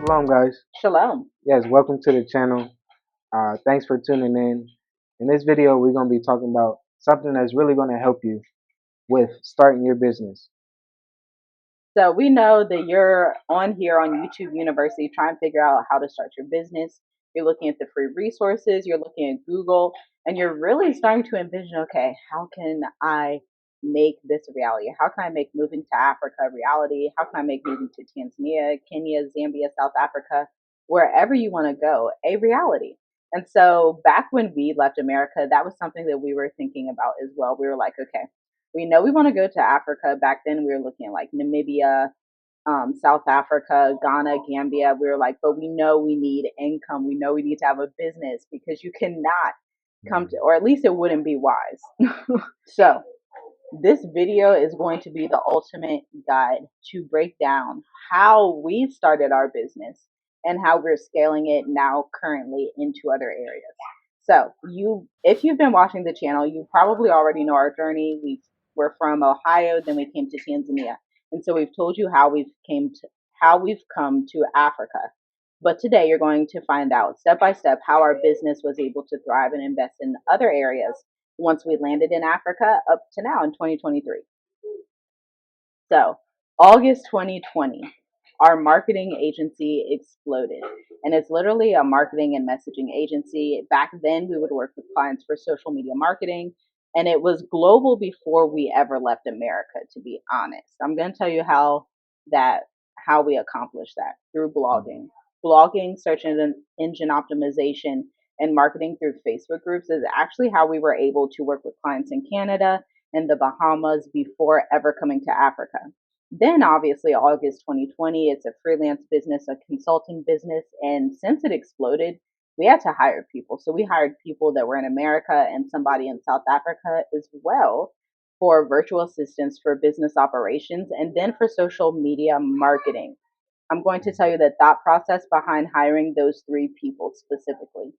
Shalom, guys. Shalom. Yes, welcome to the channel. Thanks for tuning in. In this video, we're going to be talking about something that's really going to help you with starting your business. So we know that you're on here on YouTube University trying to figure out how to start your business. You're looking at the free resources, you're looking at Google, and you're really starting to envision, okay, how can I make this a reality? How can I make moving to Africa a reality? How can I make moving to Tanzania, Kenya, Zambia, South Africa, wherever you want to go, a reality? And so back when we left America, that was something that we were thinking about as well. We were like, okay, we know we want to go to Africa. Back then, we were looking at like Namibia, South Africa, Ghana, Gambia. We were like, but we know we need income. We know we need to have a business because you cannot come to, or at least it wouldn't be wise. So, this video is going to be the ultimate guide to break down how we started our business and how we're scaling it now currently into other areas. So if you've been watching the channel, you probably already know our journey. We're from Ohio, then we came to Tanzania, and so we've told you how we've come to Africa. But today you're going to find out step by step how our business was able to thrive and invest in other areas once we landed in Africa up to now in 2023. So, August 2020, our marketing agency exploded. And it's literally a marketing and messaging agency. Back then, we would work with clients for social media marketing, and it was global before we ever left America, to be honest. I'm going to tell you how we accomplished that through blogging. Blogging, search engine optimization, and marketing through Facebook groups is actually how we were able to work with clients in Canada and the Bahamas before ever coming to Africa. Then, obviously, August 2020, it's a freelance business, a consulting business. And since it exploded, we had to hire people. So we hired people that were in America and somebody in South Africa as well for virtual assistants for business operations and then for social media marketing. I'm going to tell you the thought process behind hiring those three people specifically.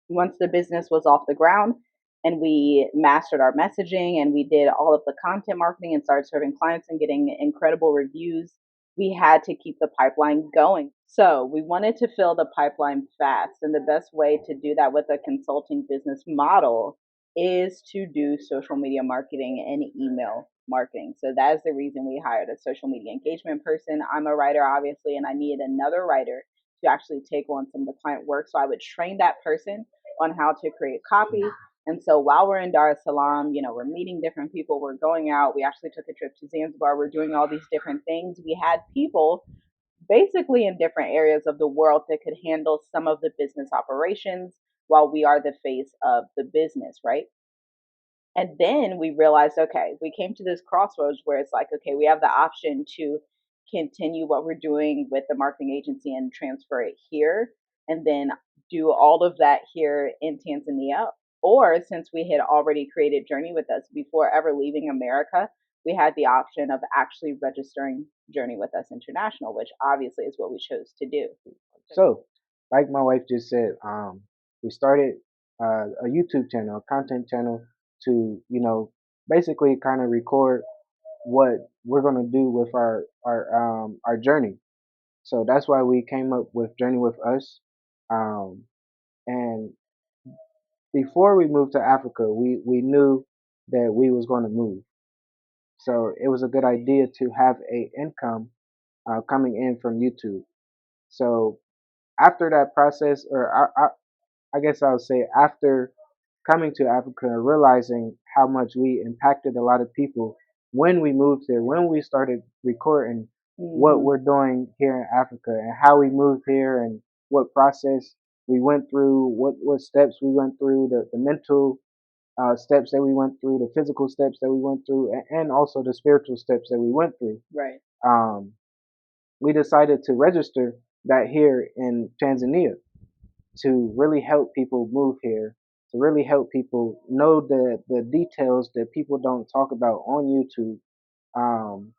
Once the business was off the ground and we mastered our messaging and we did all of the content marketing and started serving clients and getting incredible reviews, we had to keep the pipeline going. So we wanted to fill the pipeline fast. And the best way to do that with a consulting business model is to do social media marketing and email marketing. So that is the reason we hired a social media engagement person. I'm a writer, obviously, and I needed another writer to actually take on some of the client work. So I would train that person on how to create copy. And so while we're in Dar es Salaam, we're meeting different people, we're going out. We actually took a trip to Zanzibar. We're doing all these different things. We had people basically in different areas of the world that could handle some of the business operations while we are the face of the business, right? And then we realized, okay, we came to this crossroads where it's like, okay, we have the option to continue what we're doing with the marketing agency and transfer it here and then do all of that here in Tanzania. Or since we had already created Journey with us before ever leaving America, we had the option of actually registering Journey with Us International, which obviously is what we chose to do. So, like my wife just said, we started a YouTube channel, a content channel to, basically kind of record what we're going to do with our journey. So that's why we came up with Journey with Us. Um, and before we moved to Africa, we knew that we was going to move. So it was a good idea to have a income coming in from YouTube. So after that process, or I guess I would say after coming to Africa and realizing how much we impacted a lot of people when we moved here, when we started recording what we're doing here in Africa and how we moved here and what process we went through, what steps we went through, the mental steps that we went through, the physical steps that we went through, and also the spiritual steps that we went through. Right. Um, we decided to register that here in Tanzania to really help people move here, to really help people know the details that people don't talk about on YouTube um,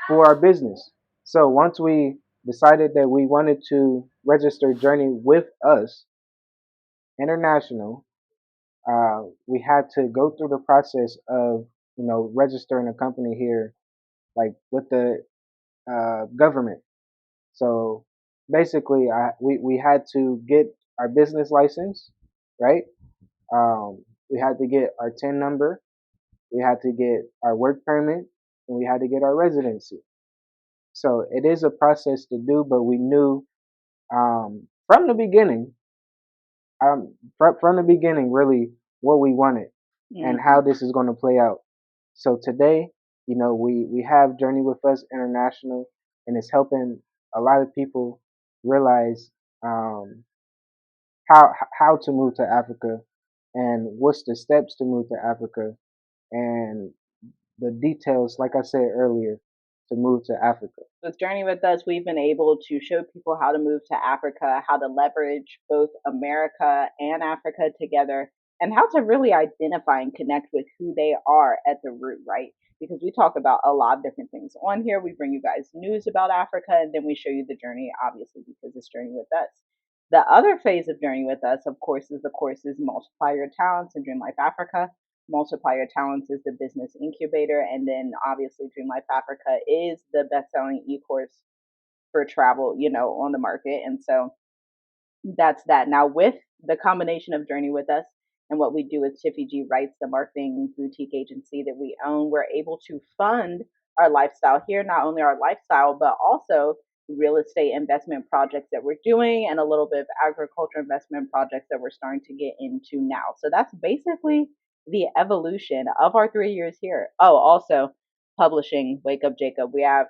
for our business. So once we decided that we wanted to register Journey with Us International, we had to go through the process of registering a company here, like with the government. So basically, we had to get our business license, right? We had to get our TIN number, we had to get our work permit, and we had to get our residency. So it is a process to do, but we knew from the beginning, from the beginning, really what we wanted and how Mm-hmm. this is going to play out. So today, we have Journey with Us International, and it's helping a lot of people realize um, how to move to Africa and what's the steps to move to Africa and the details, like I said earlier, to move to Africa. With Journey with Us, we've been able to show people how to move to Africa, how to leverage both America and Africa together, and how to really identify and connect with who they are at the root, right? Because we talk about a lot of different things on here. We bring you guys news about Africa, and then we show you the journey, obviously, because it's Journey with Us. The other phase of Journey with Us, of course, is the courses Multiply Your Talents and Dream Life Africa. Multiply Your Talents is the business incubator, and then obviously Dream Life Africa is the best-selling e-course for travel, on the market. And so that's that. Now, with the combination of Journey with Us and what we do with Tiffy G Writes, the marketing boutique agency that we own, we're able to fund our lifestyle here, not only our lifestyle, but also real estate investment projects that we're doing and a little bit of agriculture investment projects that we're starting to get into now. So that's basically the evolution of our 3 years here. Oh, also publishing Wake Up Jacob. We have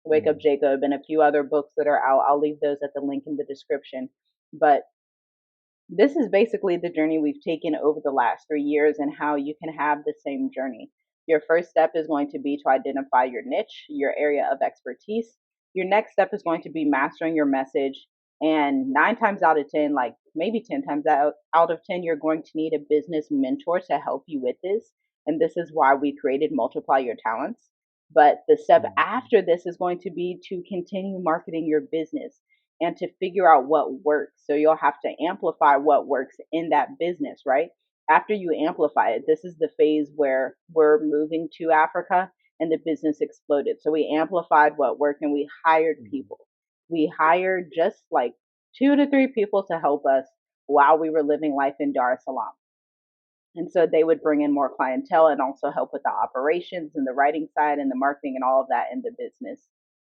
Wake Up Mm, Jacob and a few other books that are out. I'll leave those at the link in the description. But this is basically the journey we've taken over the last 3 years and how you can have the same journey. Your first step is going to be to identify your niche, your area of expertise. Your next step is going to be mastering your message. And 9 times out of 10, like maybe 10 times out of 10, you're going to need a business mentor to help you with this. And this is why we created Multiply Your Talents. But the step mm, after this is going to be to continue marketing your business and to figure out what works. So you'll have to amplify what works in that business, right? After you amplify it, this is the phase where we're moving to Africa and the business exploded. So we amplified what worked and we hired mm, people. We hired just like 2 to 3 people to help us while we were living life in Dar es Salaam. And so they would bring in more clientele and also help with the operations and the writing side and the marketing and all of that in the business.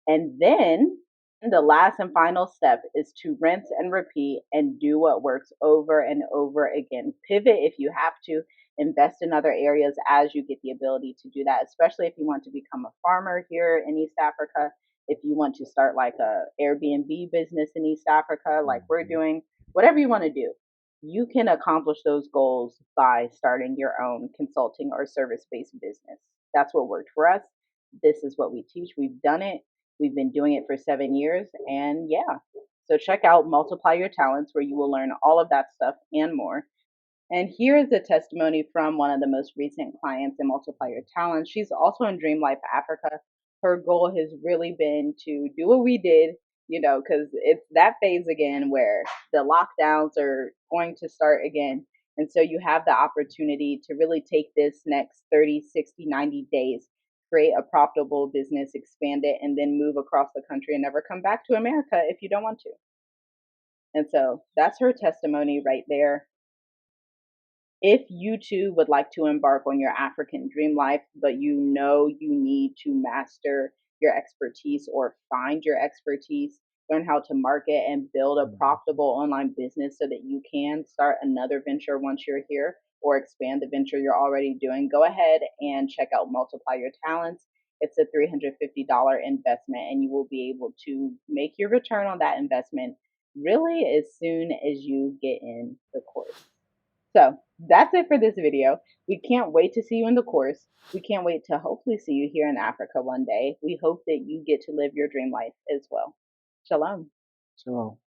And then the last and final step is to rinse and repeat and do what works over and over again. Pivot if you have to, invest in other areas as you get the ability to do that, especially if you want to become a farmer here in East Africa, if you want to start like a Airbnb business in East Africa, like we're mm, doing, whatever you want to do, you can accomplish those goals by starting your own consulting or service based business. That's what worked for us. This is what we teach. We've done it. We've been doing it for 7 years. And yeah, so check out Multiply Your Talents, where you will learn all of that stuff and more. And here is a testimony from one of the most recent clients in Multiply Your Talent. She's also in Dream Life Africa. Her goal has really been to do what we did, because it's that phase again where the lockdowns are going to start again. And so you have the opportunity to really take this next 30, 60, 90 days, create a profitable business, expand it, and then move across the country and never come back to America if you don't want to. And so that's her testimony right there. If you too would like to embark on your African dream life, but you know you need to master your expertise or find your expertise, learn how to market and build a mm, profitable online business so that you can start another venture once you're here or expand the venture you're already doing, go ahead and check out Multiply Your Talents. It's a $350 investment, and you will be able to make your return on that investment really as soon as you get in the course. So that's it for this video. We can't wait to see you in the course. We can't wait to hopefully see you here in Africa one day. We hope that you get to live your dream life as well. Shalom. so